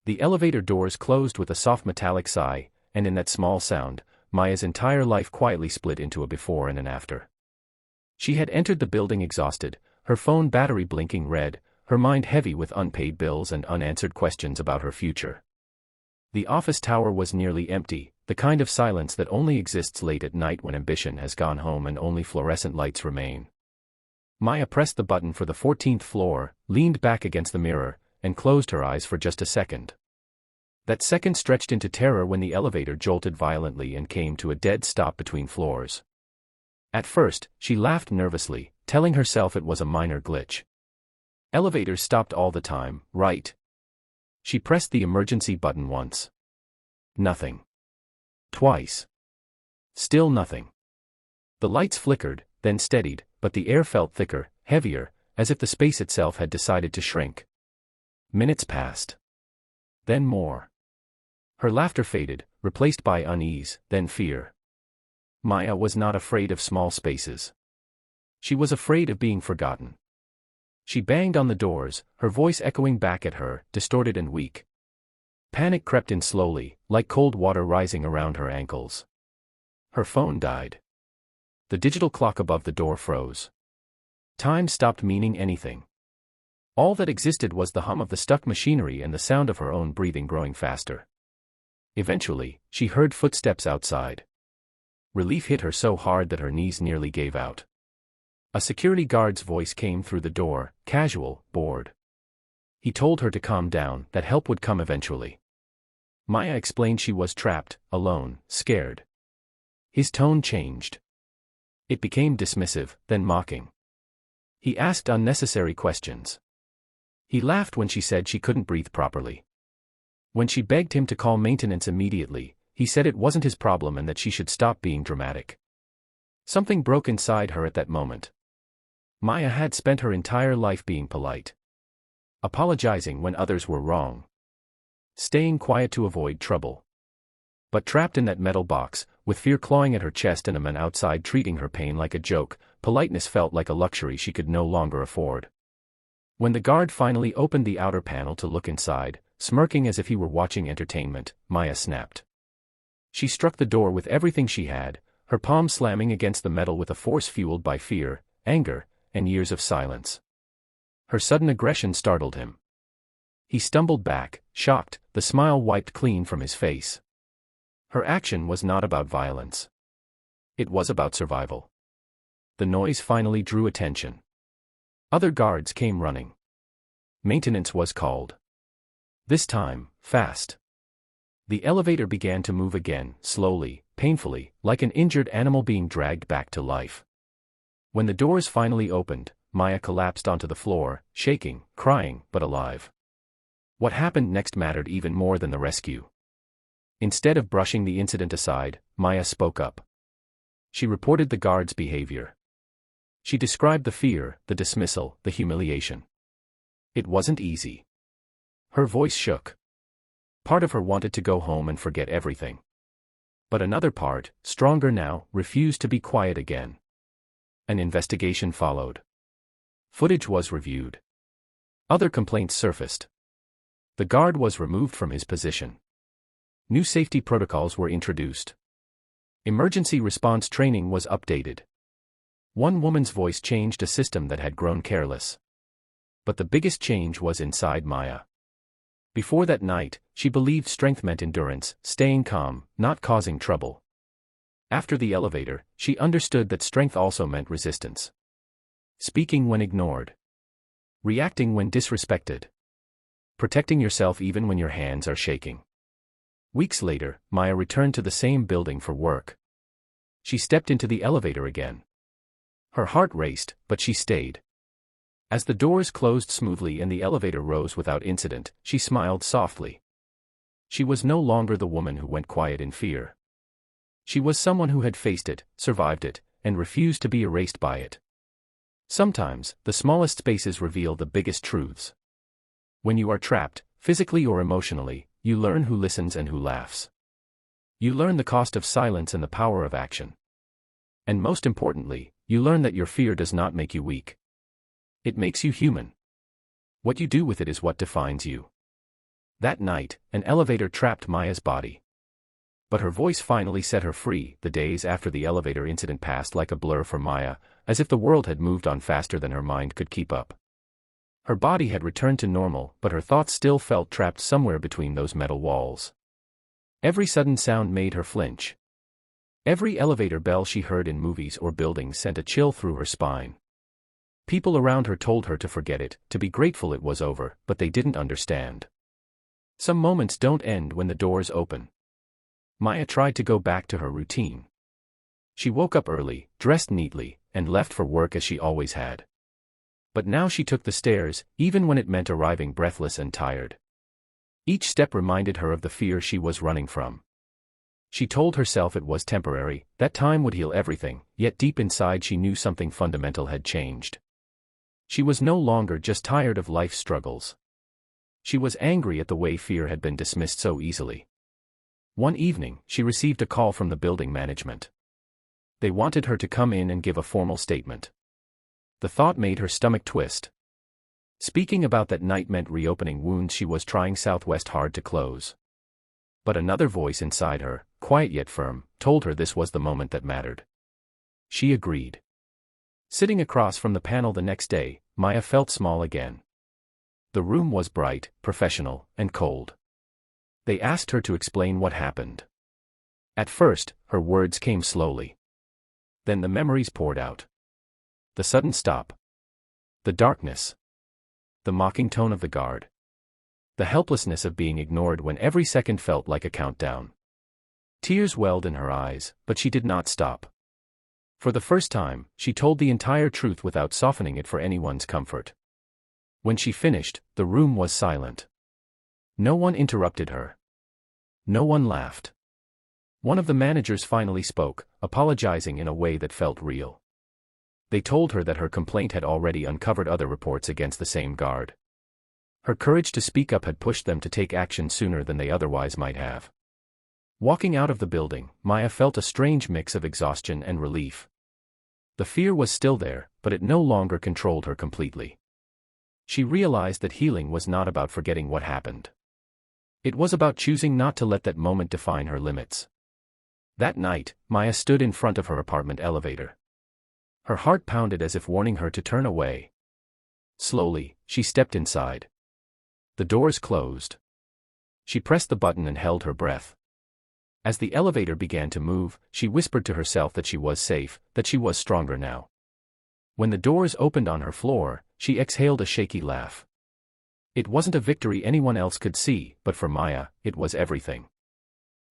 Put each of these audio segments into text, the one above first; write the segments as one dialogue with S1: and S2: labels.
S1: The elevator doors closed with a soft metallic sigh, and in that small sound, Maya's entire life quietly split into a before and an after. She had entered the building exhausted, her phone battery blinking red, her mind heavy with unpaid bills and unanswered questions about her future. The office tower was nearly empty, the kind of silence that only exists late at night when ambition has gone home and only fluorescent lights remain. Maya pressed the button for the 14th floor, leaned back against the mirror, and closed her eyes for just a second. That second stretched into terror when the elevator jolted violently and came to a dead stop between floors. At first, she laughed nervously, telling herself it was a minor glitch. Elevators stopped all the time, right? She pressed the emergency button once. Nothing. Twice. Still nothing. The lights flickered, then steadied, but the air felt thicker, heavier, as if the space itself had decided to shrink. Minutes passed. Then more. Her laughter faded, replaced by unease, then fear. Maya was not afraid of small spaces. She was afraid of being forgotten. She banged on the doors, her voice echoing back at her, distorted and weak. Panic crept in slowly, like cold water rising around her ankles. Her phone died. The digital clock above the door froze. Time stopped meaning anything. All that existed was the hum of the stuck machinery and the sound of her own breathing growing faster. Eventually, she heard footsteps outside. Relief hit her so hard that her knees nearly gave out. A security guard's voice came through the door, casual, bored. He told her to calm down, that help would come eventually. Maya explained she was trapped, alone, scared. His tone changed. It became dismissive, then mocking. He asked unnecessary questions. He laughed when she said she couldn't breathe properly. When she begged him to call maintenance immediately, he said it wasn't his problem and that she should stop being dramatic. Something broke inside her at that moment. Maya had spent her entire life being polite. Apologizing when others were wrong. Staying quiet to avoid trouble. But trapped in that metal box, with fear clawing at her chest and a man outside treating her pain like a joke, politeness felt like a luxury she could no longer afford. When the guard finally opened the outer panel to look inside, smirking as if he were watching entertainment, Maya snapped. She struck the door with everything she had, her palm slamming against the metal with a force fueled by fear, anger, and years of silence. Her sudden aggression startled him. He stumbled back, shocked, the smile wiped clean from his face. Her action was not about violence. It was about survival. The noise finally drew attention. Other guards came running. Maintenance was called. This time, fast. The elevator began to move again, slowly, painfully, like an injured animal being dragged back to life. When the doors finally opened, Maya collapsed onto the floor, shaking, crying, but alive. What happened next mattered even more than the rescue. Instead of brushing the incident aside, Maya spoke up. She reported the guard's behavior. She described the fear, the dismissal, the humiliation. It wasn't easy. Her voice shook. Part of her wanted to go home and forget everything. But another part, stronger now, refused to be quiet again. An investigation followed. Footage was reviewed. Other complaints surfaced. The guard was removed from his position. New safety protocols were introduced. Emergency response training was updated. One woman's voice changed a system that had grown careless. But the biggest change was inside Maya. Before that night, she believed strength meant endurance, staying calm, not causing trouble. After the elevator, she understood that strength also meant resistance. Speaking when ignored. Reacting when disrespected. Protecting yourself even when your hands are shaking. Weeks later, Maya returned to the same building for work. She stepped into the elevator again. Her heart raced, but she stayed. As the doors closed smoothly and the elevator rose without incident, she smiled softly. She was no longer the woman who went quiet in fear. She was someone who had faced it, survived it, and refused to be erased by it. Sometimes, the smallest spaces reveal the biggest truths. When you are trapped, physically or emotionally, you learn who listens and who laughs. You learn the cost of silence and the power of action. And most importantly, you learn that your fear does not make you weak. It makes you human. What you do with it is what defines you. That night, an elevator trapped Maya's body. But her voice finally set her free. The days after the elevator incident passed like a blur for Maya, as if the world had moved on faster than her mind could keep up. Her body had returned to normal, but her thoughts still felt trapped somewhere between those metal walls. Every sudden sound made her flinch. Every elevator bell she heard in movies or buildings sent a chill through her spine. People around her told her to forget it, to be grateful it was over, but they didn't understand. Some moments don't end when the doors open. Maya tried to go back to her routine. She woke up early, dressed neatly, and left for work as she always had. But now she took the stairs, even when it meant arriving breathless and tired. Each step reminded her of the fear she was running from. She told herself it was temporary, that time would heal everything, yet deep inside she knew something fundamental had changed. She was no longer just tired of life's struggles. She was angry at the way fear had been dismissed so easily. One evening, she received a call from the building management. They wanted her to come in and give a formal statement. The thought made her stomach twist. Speaking about that night meant reopening wounds she was trying Southwest hard to close. But another voice inside her, quiet yet firm, told her this was the moment that mattered. She agreed. Sitting across from the panel the next day, Maya felt small again. The room was bright, professional, and cold. They asked her to explain what happened. At first, her words came slowly. Then the memories poured out. The sudden stop. The darkness. The mocking tone of the guard. The helplessness of being ignored when every second felt like a countdown. Tears welled in her eyes, but she did not stop. For the first time, she told the entire truth without softening it for anyone's comfort. When she finished, the room was silent. No one interrupted her. No one laughed. One of the managers finally spoke, apologizing in a way that felt real. They told her that her complaint had already uncovered other reports against the same guard. Her courage to speak up had pushed them to take action sooner than they otherwise might have. Walking out of the building, Maya felt a strange mix of exhaustion and relief. The fear was still there, but it no longer controlled her completely. She realized that healing was not about forgetting what happened. It was about choosing not to let that moment define her limits. That night, Maya stood in front of her apartment elevator. Her heart pounded as if warning her to turn away. Slowly, she stepped inside. The doors closed. She pressed the button and held her breath. As the elevator began to move, she whispered to herself that she was safe, that she was stronger now. When the doors opened on her floor, she exhaled a shaky laugh. It wasn't a victory anyone else could see, but for Maya, it was everything.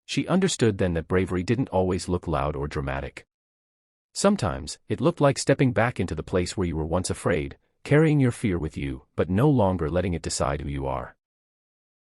S1: She understood then that bravery didn't always look loud or dramatic. Sometimes, it looked like stepping back into the place where you were once afraid, carrying your fear with you, but no longer letting it decide who you are.